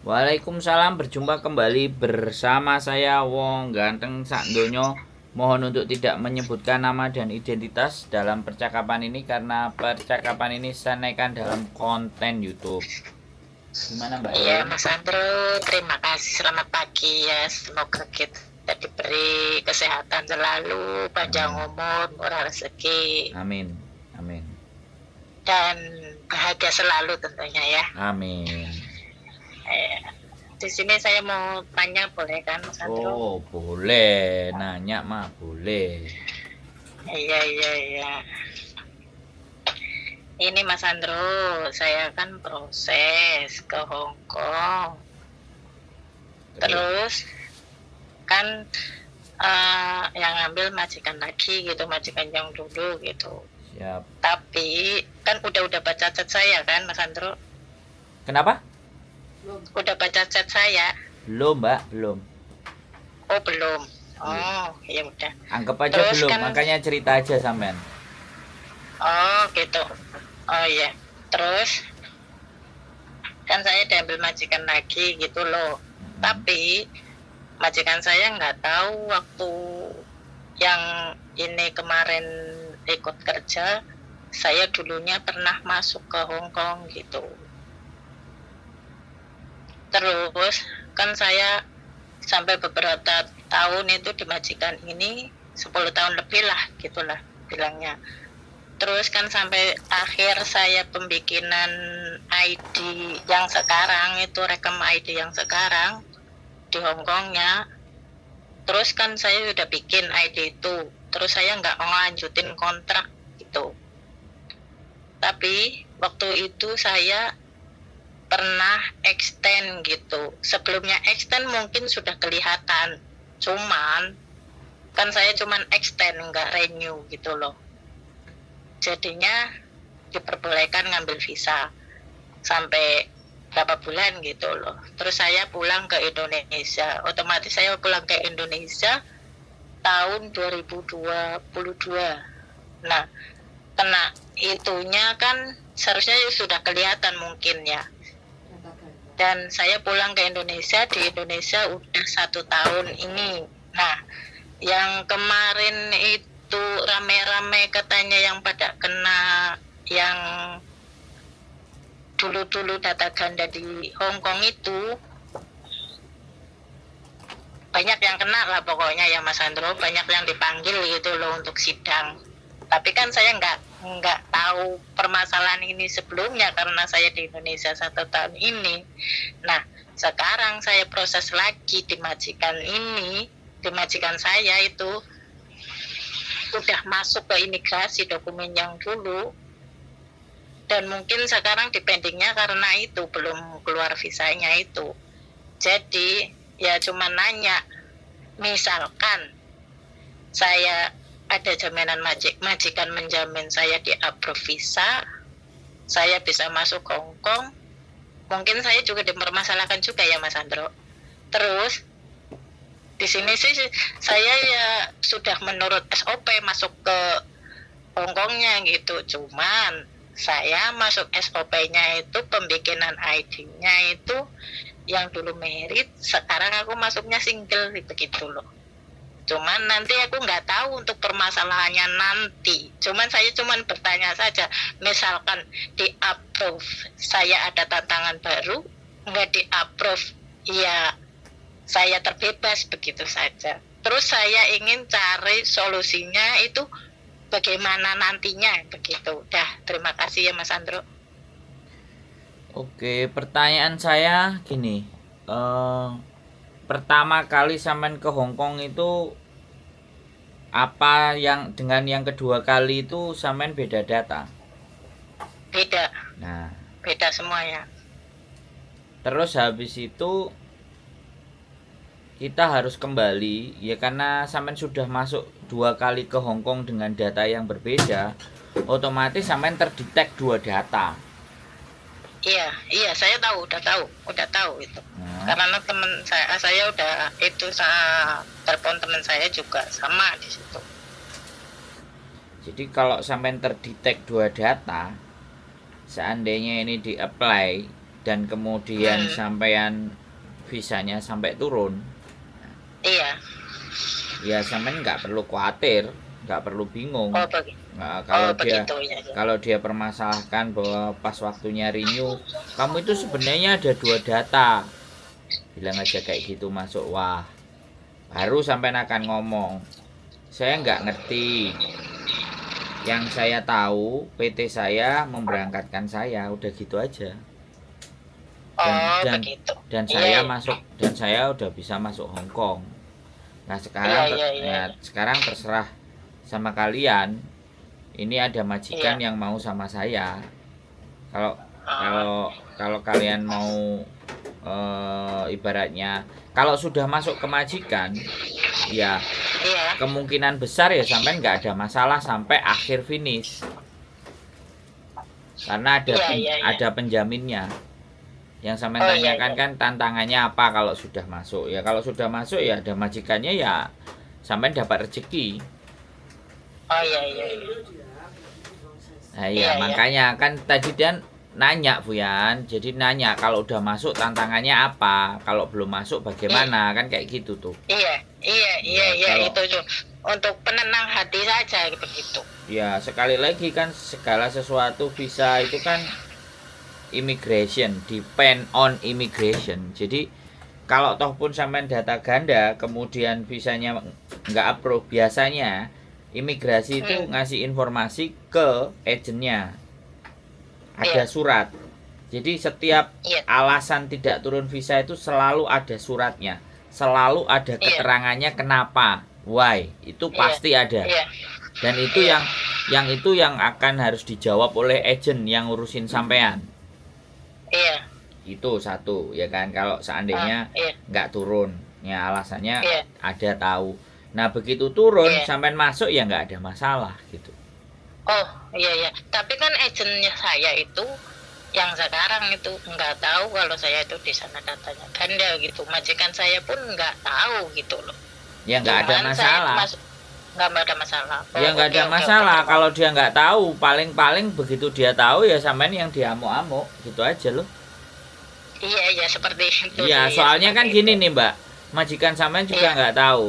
Waalaikumsalam, berjumpa kembali bersama saya Wong Ganteng Sakdonya. Mohon untuk tidak menyebutkan nama dan identitas dalam percakapan ini karena percakapan ini saya naikkan dalam konten YouTube. Gimana Mbak Iya, Yen? Mas Andro, terima kasih. Selamat pagi ya. Semoga kita diberi kesehatan selalu, panjang Amin. umur, murah rezeki, Amin. Amin. dan bahagia selalu tentunya ya. Amin. Eh, di sini saya mau tanya, boleh kan, Mas Andro? Oh, boleh. Nanya mah boleh. Iya, iya, iya. Ini Mas Andro, saya kan proses ke Hong Kong. Terus kan yang ngambil majikan lagi gitu, majikan yang dulu gitu. Siap. Tapi kan udah baca chat saya kan, Mas Andro? Kenapa? Udah baca chat saya. Belum Mbak, belum. Oh, belum. Iya. Oh, ya udah. Anggap aja Terus belum, kan, makanya cerita aja sampean. oh gitu. Oh iya. Terus kan saya diambil majikan lagi gitu loh. Tapi majikan saya nggak tahu waktu yang ini kemarin ikut kerja, saya dulunya pernah masuk ke Hong Kong gitu. Terus kan saya sampai beberapa tahun itu di majikan ini 10 tahun lebih lah gitulah bilangnya. Terus kan sampai akhir saya pembikinan ID yang sekarang itu, rekam ID yang sekarang di Hongkongnya. Terus kan saya udah bikin ID itu, terus saya nggak ngelanjutin kontrak gitu. Tapi waktu itu saya pernah extend gitu. Sebelumnya extend mungkin sudah kelihatan, cuman kan saya cuman extend nggak renew gitu loh. Jadinya diperbolehkan ngambil visa sampai berapa bulan gitu loh. Terus saya pulang ke Indonesia. Otomatis saya pulang ke Indonesia tahun 2022. Nah, kena itunya kan seharusnya sudah kelihatan mungkin ya. Dan saya pulang ke Indonesia, di Indonesia udah 1 tahun ini. Nah, yang kemarin itu rame-rame katanya yang pada kena, yang dulu-dulu data ganda di Hong Kong itu, banyak yang kena lah pokoknya ya Mas Andro, banyak yang dipanggil gitu loh untuk sidang. Tapi kan saya nggak tahu permasalahan ini sebelumnya karena saya di Indonesia 1 tahun ini. Nah, sekarang saya proses lagi di majikan ini, di majikan saya itu udah masuk ke imigrasi dokumen yang dulu, dan mungkin sekarang dipendingnya karena itu belum keluar visanya itu. Jadi ya cuma nanya, misalkan saya ada jaminan majikan menjamin saya di approve visa, saya bisa masuk Hong Kong, mungkin saya juga dipermasalahkan juga ya Mas Andro. Terus di sini sih saya ya sudah menurut SOP masuk ke Hong Kongnya gitu, cuman saya masuk SOP-nya itu pembikinan ID-nya itu yang dulu merit, sekarang aku masuknya single begitu loh. Cuman nanti aku nggak tahu untuk permasalahannya nanti. Saya cuman bertanya saja, misalkan di approve saya ada tantangan baru, nggak di approve ya saya terbebas begitu saja. Terus saya ingin cari solusinya itu bagaimana nantinya begitu. Dah, terima kasih ya Mas Andro. Oke, pertanyaan saya gini. eh Pertama kali sampean ke Hong Kong itu apa yang dengan yang kedua kali itu sampean beda data? Beda, Nah, beda semuanya. terus habis itu kita harus kembali ya karena sampean sudah masuk 2 kali ke Hong Kong dengan data yang berbeda, otomatis sampean terdetek 2 data. Iya, iya, saya tahu, udah tahu itu. Nah, Karena teman saya udah itu, saya telepon teman saya juga sama di situ. jadi kalau sampean terdetek 2 data, seandainya ini di apply dan kemudian Hmm. sampean visanya sampai turun, Iya. ya sampean nggak perlu khawatir, nggak perlu bingung. Oh, begitu. Nah, Oh, begitu ya. Ya. kalau dia permasalahkan bahwa pas waktunya renew, kamu itu sebenarnya ada 2 data. Bilang aja kayak gitu masuk, wah, baru sampean akan ngomong, saya nggak ngerti. Yang saya tahu PT saya memberangkatkan saya, udah gitu aja. Oh, Dan begitu. dan Iya, saya iya. masuk, dan saya udah bisa masuk Hong Kong. Nah Iya, sekarang iya, iya. sekarang terserah sama kalian. Ini ada majikan Iya. yang mau sama saya. Kalau Ah, kalau kalian mau ibaratnya kalau sudah masuk ke majikan, ya iya. kemungkinan besar ya sampai nggak ada masalah sampai akhir finish. Karena Iya, iya, iya. ada penjaminnya. Yang sampean Oh, iya, tanyakan iya. kan tantangannya apa kalau sudah masuk. Ya kalau sudah masuk ya ada majikannya, ya sampean dapat rezeki. Oh, iya, iya. Nah Iya, ya iya. makanya kan tadi dan nanya Bu Yan. Jadi nanya kalau udah masuk tantangannya apa, kalau belum masuk bagaimana, kan kayak gitu tuh. Iya, iya, iya, Ya, iya, kalau- itu tuh. Untuk penenang hati saja begitu. Ya sekali lagi kan segala sesuatu visa itu kan immigration, depend on immigration. Jadi kalau toh pun sampean data ganda kemudian visanya nggak approve, biasanya imigrasi itu ngasih informasi ke agennya, ada Iya. surat. Jadi setiap Iya. alasan tidak turun visa itu selalu ada suratnya, selalu ada Iya. keterangannya kenapa, why, itu Iya. pasti ada. Iya. Dan itu Iya. yang akan harus dijawab oleh agent yang ngurusin sampean. Iya. Itu satu ya kan, kalau seandainya Iya. nggak turun ya alasannya Iya. ada tahu. Nah begitu turun Iya. sampean masuk ya nggak ada masalah gitu. Oh, iya, iya. Tapi kan agennya saya itu yang sekarang itu nggak tahu kalau saya itu di sana datanya ganda gitu. Majikan saya pun nggak tahu gitu loh. Ya nggak ada Cuman saya masalah. nggak ada masalah. Ya nggak oke, ada oke, masalah oke. kalau dia nggak tahu, paling begitu dia tahu ya sampean yang diamuk-amuk gitu aja loh. Iya, iya, seperti itu. Iya, sih, soalnya kan seperti gini itu. nih Mbak, majikan sampean juga Iya. nggak tahu.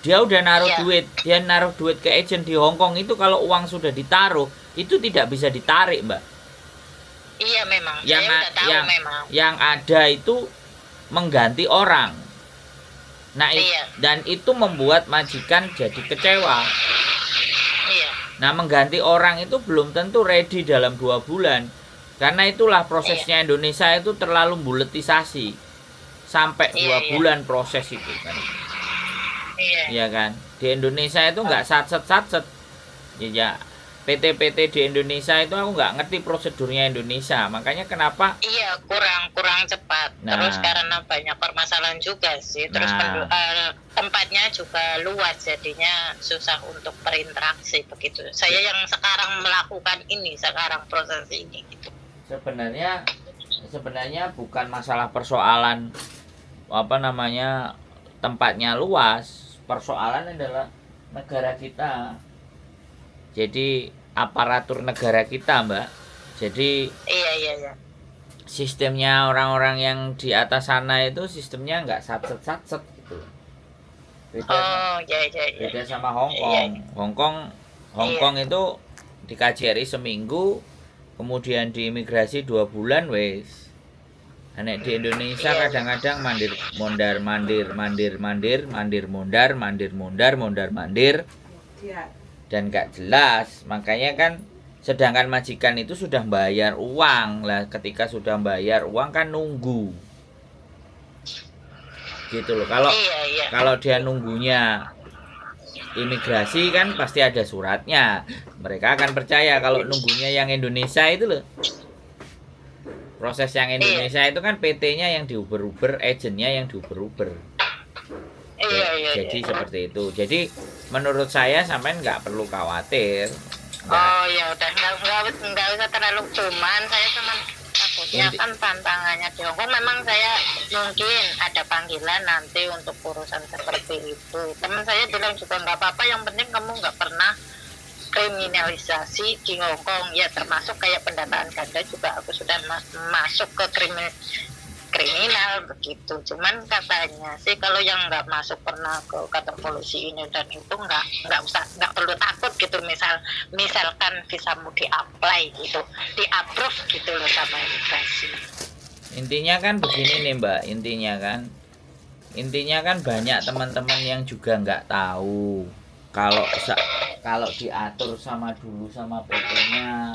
Dia udah naruh Iya. duit, dia naruh duit ke agent di Hong Kong itu, kalau uang sudah ditaruh itu tidak bisa ditarik Mbak. Iya, memang. Yang Saya udah tahu memang. yang ada itu mengganti orang. Nah, Iya. dan itu membuat majikan jadi kecewa. Iya. Nah, mengganti orang itu belum tentu ready dalam 2 bulan. Karena itulah prosesnya Indonesia itu terlalu buletisasi. Sampai 2 Iya, iya. bulan proses itu kan. Iya. Iya kan? Di Indonesia itu nggak satset. Ya, PT-PT di Indonesia itu aku nggak ngerti prosedurnya Indonesia. Makanya kenapa Iya, kurang cepat. Nah. Terus karena banyak permasalahan juga sih. Terus Nah. tempatnya juga luas, jadinya susah untuk berinteraksi begitu. Saya yang sekarang melakukan ini, sekarang proses ini gitu. sebenarnya bukan masalah persoalan apa namanya tempatnya luas. Persoalan adalah negara kita. Jadi aparatur negara kita Mbak. Jadi Iya, iya, iya. sistemnya orang-orang yang di atas sana itu sistemnya nggak satset gitu. Beda, Oh, iya, iya, iya. beda sama Hong Iya, Kong. iya. Hong Kong itu di KJRI seminggu, kemudian di imigrasi 2 bulan wes. Nek di Indonesia Iya. kadang-kadang mondar mandir dan gak jelas. Makanya kan sedangkan majikan itu sudah bayar uang lah, ketika sudah bayar uang kan nunggu gitu loh. Iya, iya. Kalau dia nunggunya imigrasi kan pasti ada suratnya, mereka akan percaya. Kalau nunggunya yang Indonesia itu loh, proses yang Indonesia itu kan PT-nya yang diuber-uber, agennya yang diuber-uber. Iya, iya, Jadi iya. seperti itu. Jadi menurut saya sampean nggak perlu khawatir. Oh, ya udah, nggak usah terlalu. Cuman saya cuman takutnya Inti- kan tantangannya di Hongkong, memang saya mungkin ada panggilan nanti untuk urusan seperti itu. Teman saya bilang juga nggak apa-apa, yang penting kamu nggak pernah kriminalisasi di Hong Kong, ya termasuk kayak pendataan ganda juga aku sudah masuk ke kriminal begitu. Cuman katanya sih kalau yang nggak masuk pernah ke kantor polisi ini dan itu nggak perlu takut gitu, misalkan visamu di-apply gitu, di-approve gitu loh sama imigrasi. Intinya kan begini nih Mbak, intinya kan banyak teman-teman yang juga nggak tahu kalau diatur dulu sama PT-nya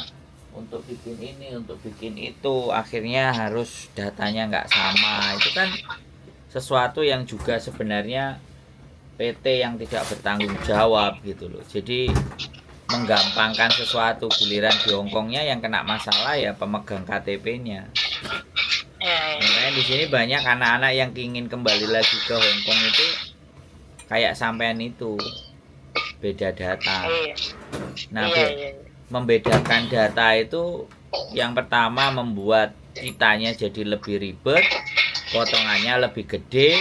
untuk bikin ini, untuk bikin itu, akhirnya harus datanya nggak sama. Itu kan sesuatu yang juga sebenarnya PT yang tidak bertanggung jawab gitu loh. Jadi menggampangkan sesuatu, giliran di Hongkongnya yang kena masalah ya pemegang KTP-nya. Makanya di sini banyak anak-anak yang ingin kembali lagi ke Hongkong itu kayak sampean itu, beda data. Nah, membedakan data itu yang pertama membuat kitanya jadi lebih ribet, potongannya lebih gede,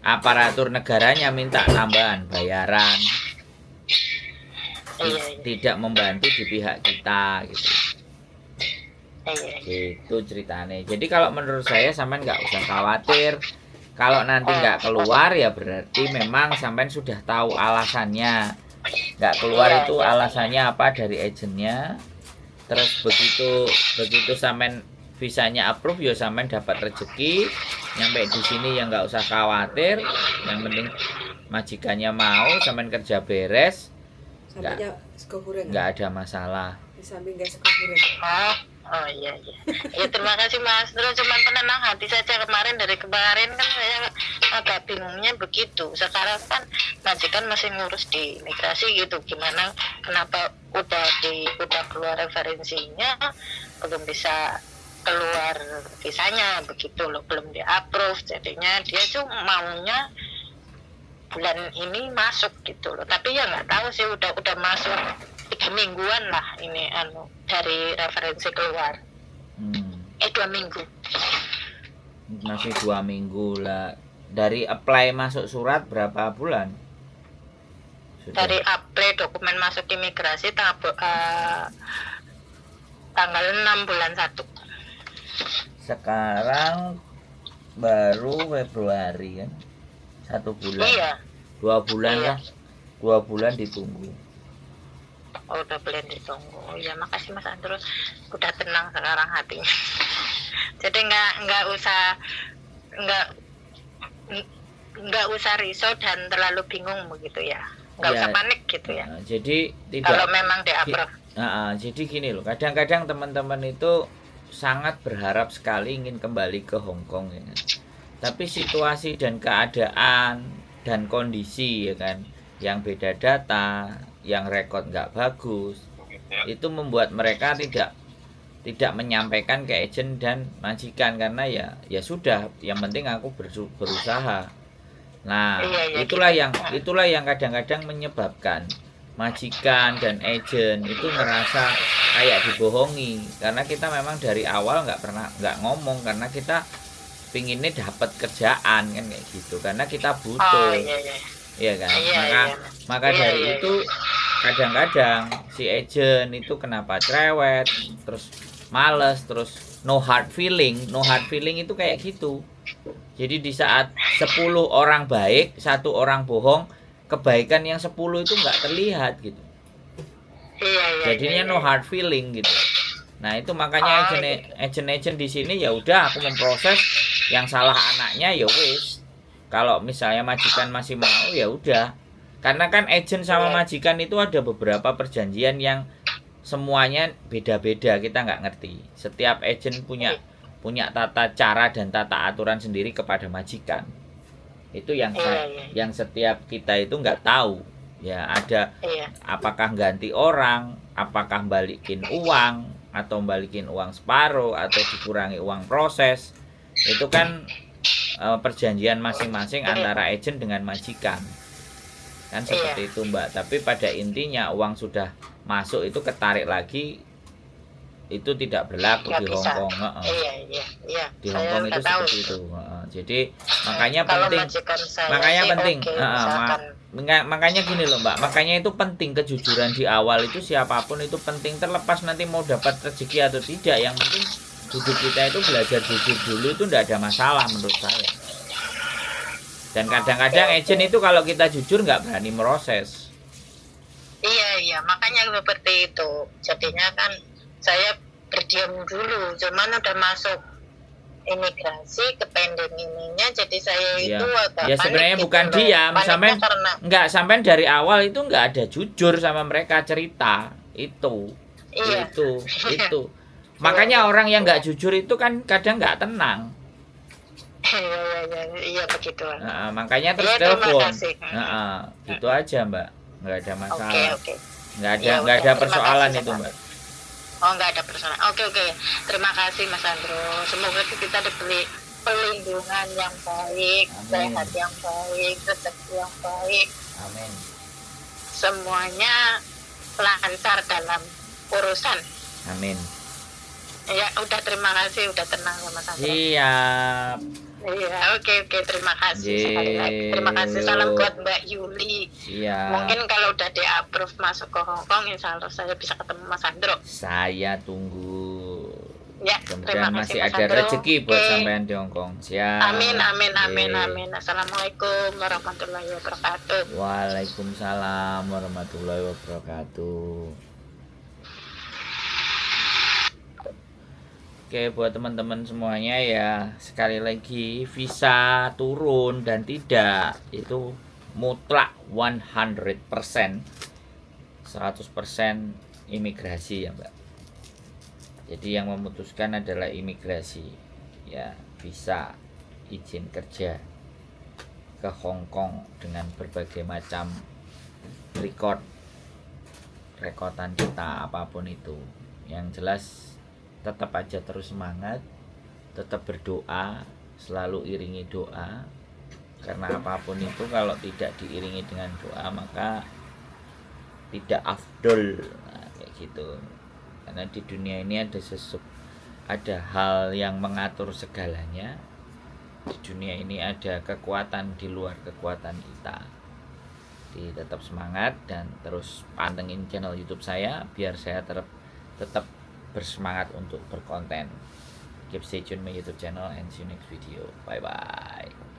aparatur negaranya minta tambahan bayaran, tidak membantu di pihak kita gitu. Itu ceritanya. Jadi kalau menurut saya sampean nggak usah khawatir. Kalau nanti nggak keluar ya berarti memang sampean sudah tahu alasannya. Nggak keluar itu alasannya apa dari agennya. Terus begitu sampean visanya approve ya sampean dapat rezeki. Nyampe di sini ya nggak usah khawatir. Yang penting majikannya mau, sampean kerja beres. Nggak ada masalah. Oh iya. Ya terima kasih Mas. Terus cuma penenang hati saja dari kemarin kan saya agak bingungnya begitu. Sekarang kan majikan masih ngurus di imigrasi gitu. Gimana? Kenapa udah keluar referensinya belum bisa keluar visanya begitu loh, belum di-approve. Jadinya dia tuh maunya bulan ini masuk gitu loh. Tapi ya nggak tahu sih udah masuk 3 mingguan lah ini dari referensi keluar. 2 minggu. Masih 2 minggu lah. Dari apply masuk surat berapa bulan? Sudah. Dari apply dokumen masuk imigrasi tanggal 6 bulan 1. Sekarang baru Februari kan? 1 bulan. Iya. 2 bulan lah. 2 bulan ditunggu. Udah boleh ditunggu. Ya makasih Mas Andro, udah tenang sekarang hatinya. Jadi nggak usah risau dan terlalu bingung begitu ya. Nggak usah panik gitu ya. Jadi tidak. Kalau memang di-approve. Jadi gini loh, kadang-kadang teman-teman itu sangat berharap sekali ingin kembali ke Hongkong ya. Tapi situasi dan keadaan dan kondisi ya kan, yang beda data, yang rekod nggak bagus, itu membuat mereka tidak menyampaikan ke agen dan majikan karena ya sudah, yang penting aku berusaha. Nah, itulah yang kadang-kadang menyebabkan majikan dan agen itu merasa kayak dibohongi karena kita memang dari awal nggak ngomong karena kita pinginnya dapat kerjaan kan kayak gitu karena kita butuh. Iya kan, maka dari itu kadang-kadang si agent itu kenapa cerewet, terus males, terus no hard feeling itu kayak gitu. Jadi di saat 10 orang baik, 1 orang bohong, kebaikan yang 10 itu nggak terlihat gitu. Jadinya no hard feeling gitu. Nah itu makanya agent di sini ya udah aku memproses, yang salah anaknya ya wis. Kalau misalnya majikan masih mau ya udah. Karena kan agent sama majikan itu ada beberapa perjanjian yang semuanya beda-beda, kita nggak ngerti. Setiap agent punya tata cara dan tata aturan sendiri kepada majikan. Itu yang setiap kita itu nggak tahu. Ya ada apakah ganti orang, apakah balikin uang atau balikin uang separuh atau dikurangi uang proses. Itu kan perjanjian masing-masing antara agent dengan majikan kan seperti itu Mbak. Tapi pada intinya uang sudah masuk itu ketarik lagi itu tidak berlaku di Hongkong. Di Hongkong itu seperti itu. Jadi makanya penting Makanya gini loh Mbak, makanya itu penting kejujuran di awal itu, siapapun itu penting, terlepas nanti mau dapat rezeki atau tidak, yang penting hidup kita itu belajar jujur dulu, itu tidak ada masalah menurut saya. Dan kadang-kadang agent itu kalau kita jujur nggak berani meroses. Iya, makanya seperti itu. Jadinya kan saya berdiam dulu, cuman udah masuk imigrasi ke pending ininya, jadi saya Ya, itu agak ya sebenarnya panik bukan gitu loh. diam, Paniknya sampai karena nggak, sampai dari awal itu nggak ada jujur sama mereka, cerita itu, iya. itu. Makanya orang yang nggak jujur itu kan kadang nggak tenang. Iya begitu. Nah, makanya terus Iya, terima telepon. kasih. Nah, gitu aja Mbak, nggak ada masalah, Oke. nggak ada Ya nggak udah, ada terima persoalan kasih, itu Pak. Mbak. Oh, nggak ada persoalan. Oke. Terima kasih Mas Andro. Semoga kita diberi pelindungan yang baik, Amin. sehat yang baik, rezeki yang baik. Amin. Semuanya lancar dalam urusan. Amin. Ya, udah terima kasih, udah tenang ya Mas Andro. Siap. Iya, oke, terima kasih sekali lagi. Terima kasih, salam buat Mbak Yuli. Siap. Mungkin kalau udah di-approve masuk ke Hong Kong, insya Allah saya bisa ketemu Mas Andro. Saya tunggu. Ya, terima Mudah-mudahan kasih masih Mas ada Andro. rezeki buat Oke. sampean di Hong Kong. Siap. Amin. Assalamualaikum warahmatullahi wabarakatuh. Waalaikumsalam warahmatullahi wabarakatuh. Oke, buat teman-teman semuanya ya, sekali lagi visa turun dan tidak itu mutlak 100%, 100% imigrasi ya Mbak. Jadi yang memutuskan adalah imigrasi ya, visa izin kerja ke Hong Kong dengan berbagai macam rekodan kita apapun itu. Yang jelas tetap aja terus semangat, tetap berdoa, selalu iringi doa, karena apapun itu kalau tidak diiringi dengan doa maka tidak afdol. Nah, kayak gitu. Karena di dunia ini ada hal yang mengatur segalanya. Di dunia ini ada kekuatan di luar kekuatan kita. Jadi tetap semangat dan terus pantengin channel YouTube saya biar saya tetap bersemangat untuk berkonten. Keep stay tune my YouTube channel and see you next video. Bye bye.